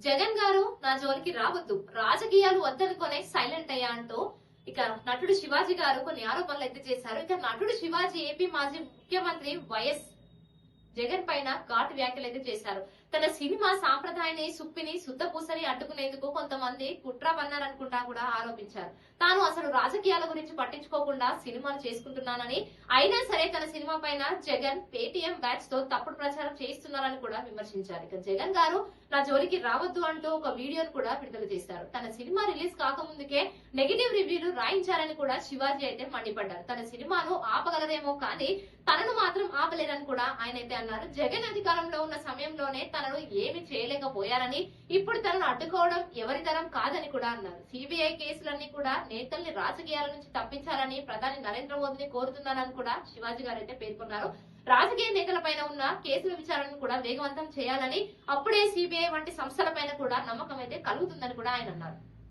జగన్ గారు నా జోలికి రావద్దు, రాజకీయాలు వద్దనుకునే సైలెంట్ అయ్యా అంటూ ఇక నటుడు శివాజీ గారు కొన్ని ఆరోపణలు అయితే చేశారు. ఇక నటుడు శివాజీ ఏపీ మాజీ ముఖ్యమంత్రి వైఎస్ జగన్ పైన ఘాటు వ్యాఖ్యలు అయితే చేశారు. తన సినిమా సాంప్రదాయాన్ని సుప్పిని శుద్ధపూసని అడ్డుకునేందుకు కొంతమంది కుట్ర పన్నారనుకుంటా కూడా ఆరోపించారు. తాను అసలు రాజకీయాల గురించి పట్టించుకోకుండా సినిమాలు చేసుకుంటున్నానని, అయినా సరే తన సినిమా పైన జగన్ పేటీఎం బ్యాచ్ తో తప్పుడు ప్రచారం చేస్తున్నారని కూడా విమర్శించారు. ఇక జగన్ గారు నా జోలికి రావద్దు అంటూ ఒక వీడియోను కూడా విడుదల చేశారు. తన సినిమా రిలీజ్ కాకముందుకే నెగిటివ్ రివ్యూలు రాయించారని కూడా శివాజీ అయితే మండిపడ్డారు. తన సినిమాను ఆపగలరేమో కానీ తనను మాత్రం ఆపలేరని కూడా ఆయన అయితే అన్నారు. జగన్ అధికారంలో ఉన్న సమయంలోనే తనను ఏమి చేయలేకపోయారని, ఇప్పుడు తనను అడ్డుకోవడం ఎవరి తరం కాదని కూడా అన్నారు. సిబిఐ కేసులన్నీ కూడా నేతల్ని రాజకీయాల నుంచి తప్పించాలని ప్రధాని నరేంద్ర మోదీని కోరుతున్నారని కూడా శివాజీ గారు అయితే పేర్కొన్నారు. రాజకీయ నేతలపైన ఉన్న కేసుల విచారణను కూడా వేగవంతం చేయాలని, అప్పుడే సిబిఐ వంటి సంస్థలపైన కూడా నమ్మకం అయితే కలుగుతుందని కూడా ఆయన అన్నారు.